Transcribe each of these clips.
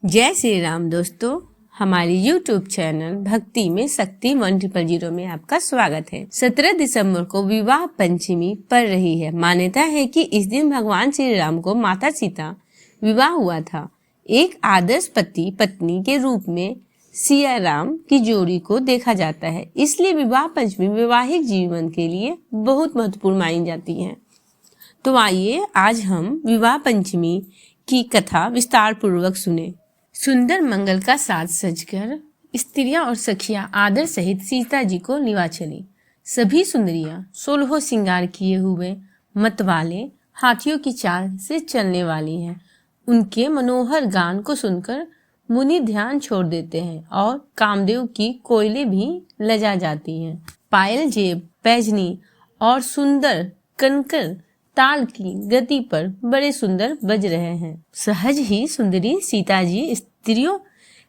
जय श्री राम दोस्तों, हमारी YouTube चैनल भक्ति में शक्ति 1000 में आपका स्वागत है। 17 दिसंबर को विवाह पंचमी पड़ रही है। मान्यता है कि इस दिन भगवान श्री राम को माता सीता विवाह हुआ था। एक आदर्श पति पत्नी के रूप में सिया राम की जोड़ी को देखा जाता है, इसलिए विवाह पंचमी वैवाहिक जीवन के लिए बहुत महत्वपूर्ण मानी जाती है। तो आइए आज हम विवाह पंचमी की कथा विस्तार पूर्वक सुने। सुंदर मंगल का साज सजकर स्त्रियां और सखियां आदर सहित सीता जी को लिवा चली। सभी सुंदरियां 16 श्रृंगार किए हुए मतवाले हाथियों की चाल से चलने वाली हैं। उनके मनोहर गान को सुनकर मुनि ध्यान छोड़ देते हैं और कामदेव की कोयले भी लजा जाती हैं। पायल जेब पैजनी और सुंदर कनकर ताल की गति पर बड़े सुंदर बज रहे हैं। सहज ही सुंदरी सीता जी स्त्रियों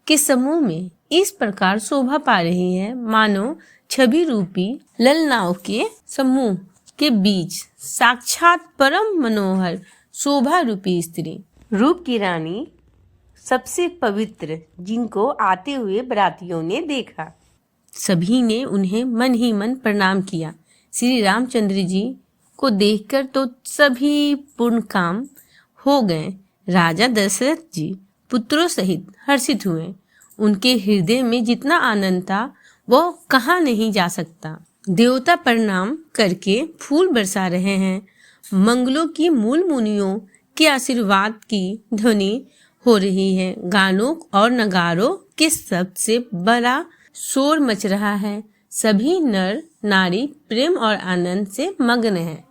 के समूह में इस प्रकार शोभा पा रही है, मानो छवि रूपी ललनाओं के समूह के बीच साक्षात परम मनोहर शोभा रूपी स्त्री, रूप की रानी, सबसे पवित्र, जिनको आते हुए बरातियों ने देखा। सभी ने उन्हें मन ही मन प्रणाम किया। श्री रामचंद्र जी को देखकर तो सभी पूर्ण काम हो गए। राजा दशरथ जी पुत्रों सहित हर्षित हुए। उनके हृदय में जितना आनंद था वो कहाँ नहीं जा सकता। देवता प्रणाम करके फूल बरसा रहे हैं। मंगलों की मूल मुनियों के आशीर्वाद की ध्वनि हो रही है। गानों और नगारों के शब्द से बड़ा शोर मच रहा है। सभी नर नारी प्रेम और आनंद से मग्न हैं।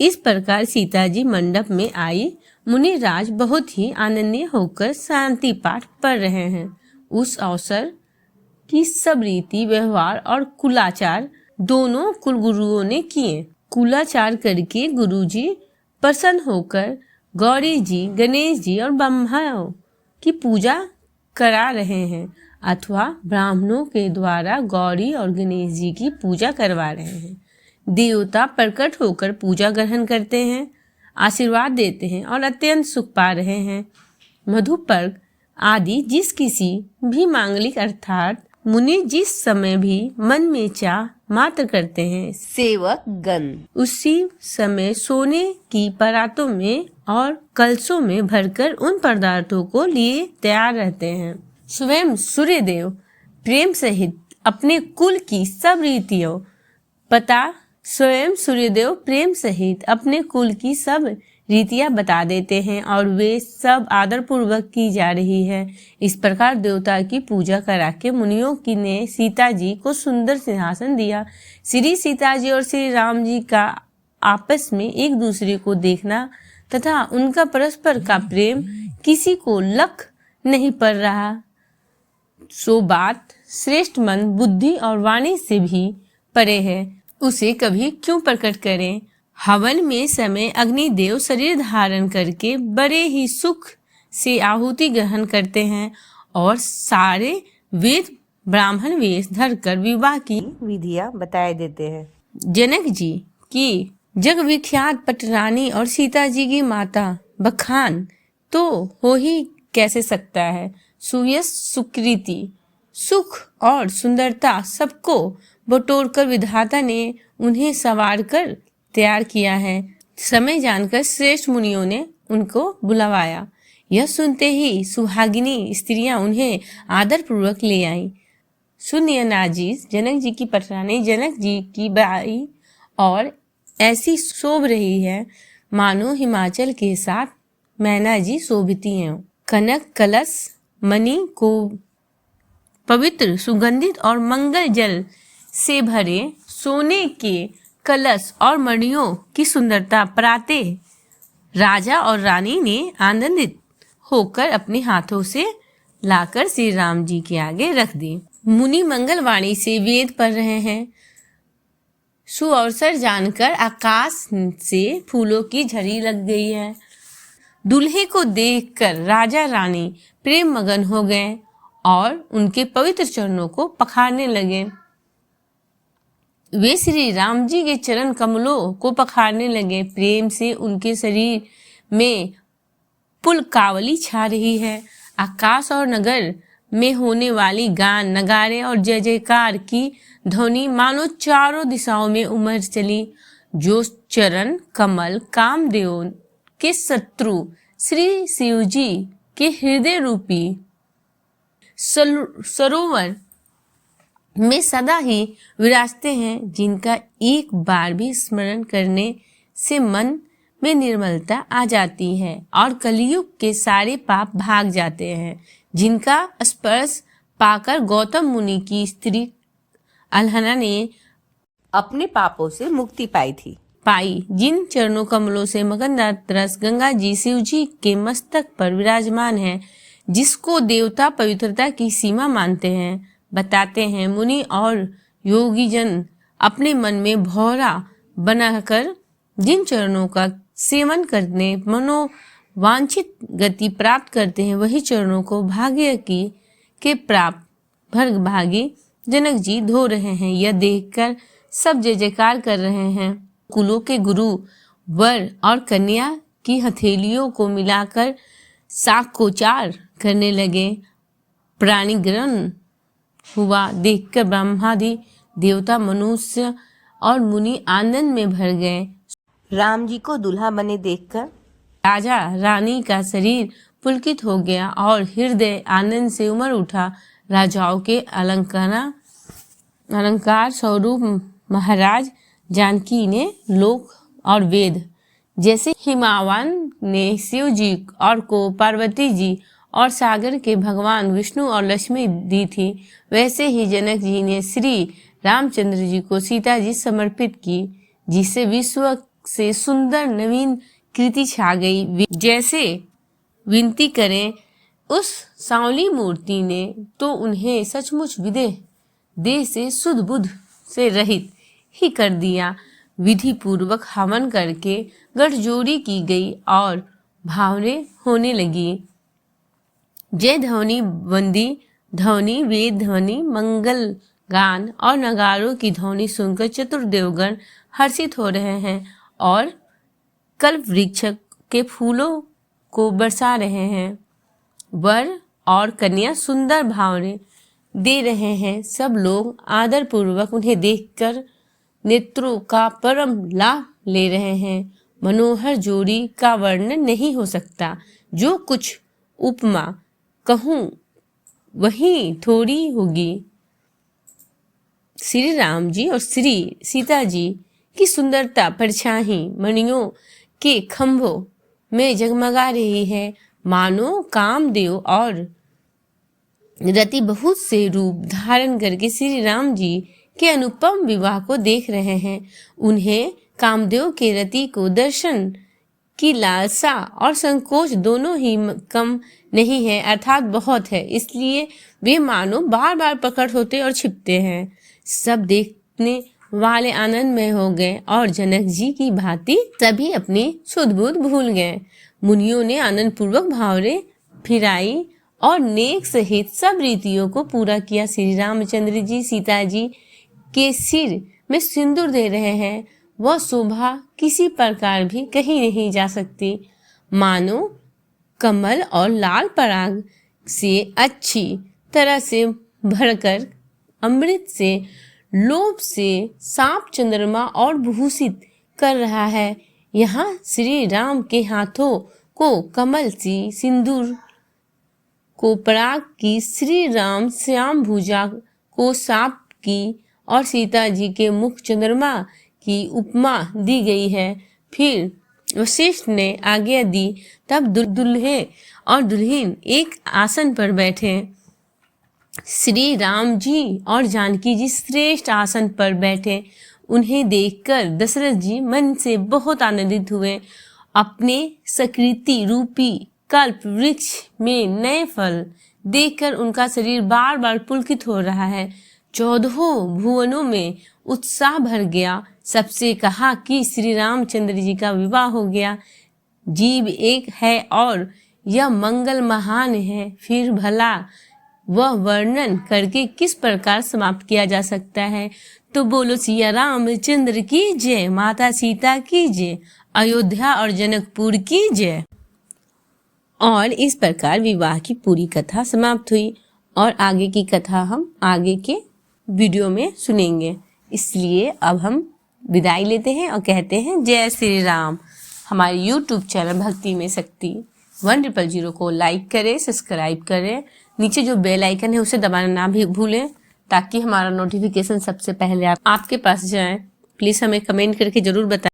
इस प्रकार सीता जी मंडप में आई। मुनिराज बहुत ही आनंदित होकर शांति पाठ पढ़ रहे हैं। उस अवसर की सब रीति व्यवहार और कुलाचार दोनों कुलगुरुओं ने किए। कुलाचार करके गुरुजी प्रसन्न होकर गौरी जी, गणेश जी और ब्रह्मा की पूजा करा रहे हैं अथवा ब्राह्मणों के द्वारा गौरी और गणेश जी की पूजा करवा रहे हैं। देवता प्रकट होकर पूजा ग्रहण करते हैं, आशीर्वाद देते हैं और अत्यंत सुख पा रहे हैं। मधुपर्क आदि जिस किसी भी मांगलिक अर्थात मुनि जिस समय भी मन में चाह मात्र करते हैं, सेवक गण उसी समय सोने की परातों में और कलशों में भरकर उन पदार्थों को लिए तैयार रहते हैं। स्वयं सूर्यदेव प्रेम सहित अपने कुल की सब रीतियों रीतियां बता देते हैं और वे सब आदर पूर्वक की जा रही है। इस प्रकार देवता की पूजा करा के मुनियों की ने सीता जी को सुंदर सिंहासन दिया। श्री सीता जी और श्री राम जी का आपस में एक दूसरे को देखना तथा उनका परस्पर का प्रेम किसी को लख नहीं पड़ रहा। सो बात श्रेष्ठ मन बुद्धि और वाणी से भी परे है, उसे कभी क्यों प्रकट करें। हवन में समय अग्निदेव शरीर धारण करके बड़े ही सुख से आहुति ग्रहण करते हैं और सारे वेद ब्राह्मण वेश धरकर विवाह की विधियां बताए देते हैं। जनक जी की जग विख्यात पटरानी और सीता जी की माता बखान तो हो ही कैसे सकता है। सुयश सुकृति सुख और सुंदरता सबको बटोरकर विधाता ने उन्हें संवार कर तैयार किया है। समय जानकर श्रेष्ठ मुनियों ने उनको बुलवाया। यह सुनते ही सुहागिनी स्त्रियां उन्हें आदर पूर्वक ले आईं। सुनयनाजी जनक जी की पटरानी जनक जी की बाई और ऐसी शोभ रही है मानो हिमाचल के साथ मैना जी शोभिती हैं। कनक कलश मणि को पवित्र सुगंधित और मंगल जल से भरे सोने के कलश और मणियों की सुंदरता पाते राजा और रानी ने आनंदित होकर अपने हाथों से लाकर श्री राम जी के आगे रख दी। मुनि मंगलवाणी से वेद पढ़ रहे हैं। सुअवसर जानकर आकाश से फूलों की झड़ी लग गई है। दूल्हे को देखकर राजा रानी प्रेम मगन हो गए और उनके पवित्र चरणों को पखारने लगे। वे श्री राम जी के चरण कमलों को पखारने लगे। प्रेम से उनके शरीर में पुलकावली छा रही है। आकाश और नगर में होने वाली गान, नगाड़े और जय जयकार की ध्वनि मानो चारों दिशाओं में उमड़ चली। जो चरण कमल कामदेव के शत्रु श्री शिव जी के हृदय रूपी सरोवर में सदा ही विराजते हैं, जिनका एक बार भी स्मरण करने से मन में निर्मलता आ जाती है और कलयुग के सारे पाप भाग जाते हैं, जिनका स्पर्श पाकर गौतम मुनि की स्त्री अल्हना ने अपने पापों से मुक्ति पाई। जिन चरणों कमलों से मकरंद रस गंगा जी शिव जी के मस्तक पर विराजमान है, जिसको देवता पवित्रता की सीमा मानते हैं, बताते हैं मुनि और योगी जन अपने मन में भौरा बनाकर जिन चरणों का सेवन करने मनोवांछित गति प्राप्त करते हैं, वही चरणों को भाग्य के प्राप्त भर्गभागी जनक जी धो रहे हैं। यह देखकर सब जय जयकार कर रहे हैं। कुलों के गुरु वर और कन्या की हथेलियों को मिलाकर साकोचार करने लगे। प्राणीग्रहण हुआ देखकर ब्रह्मादि देवता, मनुष्य और मुनि आनंद में भर गए। राम जी को दुल्हा बने देखकर राजा रानी का शरीर पुलकित हो गया और हृदय आनंद से उमड़ उठा। राजाओं के अलंकार स्वरूप महाराज जानकी ने लोक और वेद जैसे हिमावन ने शिव जी और को पार्वती जी और सागर के भगवान विष्णु और लक्ष्मी दी थी, वैसे ही जनक जी ने श्री रामचंद्र जी को सीता जी समर्पित की, जिससे विश्व से सुंदर नवीन कृति छा गई। जैसे विनती करें उस सांवली मूर्ति ने तो उन्हें सचमुच विदेह देह से शुद्ध बुद्ध से रहित ही कर दिया। विधि पूर्वक हवन करके गठजोड़ी की गई और भावने होने लगी। जय ध्वनि, वंदी ध्वनि, वेद ध्वनि, मंगल गान और नगारों की ध्वनि सुनकर चतुर्देवगण हर्षित हो रहे हैं और कल्प वृक्ष के फूलों को बरसा रहे हैं। वर और कन्या सुंदर भावने दे रहे हैं। सब लोग आदर पूर्वक उन्हें देखकर नेत्रों का परम लाभ ले रहे हैं। मनोहर जोड़ी का वर्णन नहीं हो सकता। जो कुछ उपमा कहूँ वही थोड़ी होगी। श्री राम जी और श्री सीता जी की सुंदरता परछाई मणियों के खंभों में जगमगा रही है। मानो कामदेव और रति बहुत से रूप धारण करके श्री राम जी के अनुपम विवाह को देख रहे हैं। उन्हें कामदेव के रति को दर्शन की लालसा और संकोच दोनों ही कम नहीं है, अर्थात बहुत है। इसलिए वे मानो बार बार प्रकट होते और छिपते हैं। सब देखने वाले आनंद में हो गए और जनक जी की भांति सभी अपनी शुद्ध बुद्ध भूल गए। मुनियों ने आनंद पूर्वक भावरे फिराई और नेक सहित सब रीतियों को पूरा किया। श्री रामचंद्र जी सीता जी के सिर में सिंदूर दे रहे हैं। वह शोभा किसी प्रकार भी कहीं नहीं जा सकती। मानो कमल और लाल पराग से अच्छी तरह से भरकर अमृत से लोभ से सांप चंद्रमा और भूषित कर रहा है। यहाँ श्री राम के हाथों को कमल सी, सिंदूर को पराग की, श्री राम श्याम भुजा को सांप की और सीता जी के मुख चंद्रमा की उपमा दी गई है। फिर वशिष्ठ ने आज्ञा दी, तब दुल्हे और दुल्हन एक आसन पर बैठे। श्री राम जी और जानकी जी श्रेष्ठ आसन पर बैठे। उन्हें देखकर दशरथ जी मन से बहुत आनंदित हुए। अपने सकृति रूपी कल्प वृक्ष में नए फल देखकर उनका शरीर बार बार पुलकित हो रहा है। 14 भुवनों में उत्साह भर गया। सबसे कहा कि श्री रामचंद्र जी का विवाह हो गया। जीव एक है और यह मंगल महान है, फिर भला वह वर्णन करके किस प्रकार समाप्त किया जा सकता है। तो बोलो सिया रामचंद्र की जय, माता सीता की जय, अयोध्या और जनकपुर की जय। और इस प्रकार विवाह की पूरी कथा समाप्त हुई और आगे की कथा हम आगे के वीडियो में सुनेंगे। इसलिए अब हम विदाई लेते हैं और कहते हैं जय श्री राम। हमारे YouTube चैनल भक्ति में शक्ति 100 को लाइक करें, सब्सक्राइब करें, नीचे जो बेल आइकन है उसे दबाना ना भी भूलें ताकि हमारा नोटिफिकेशन सबसे पहले आपके पास जाए। प्लीज़ हमें कमेंट करके ज़रूर बताएं।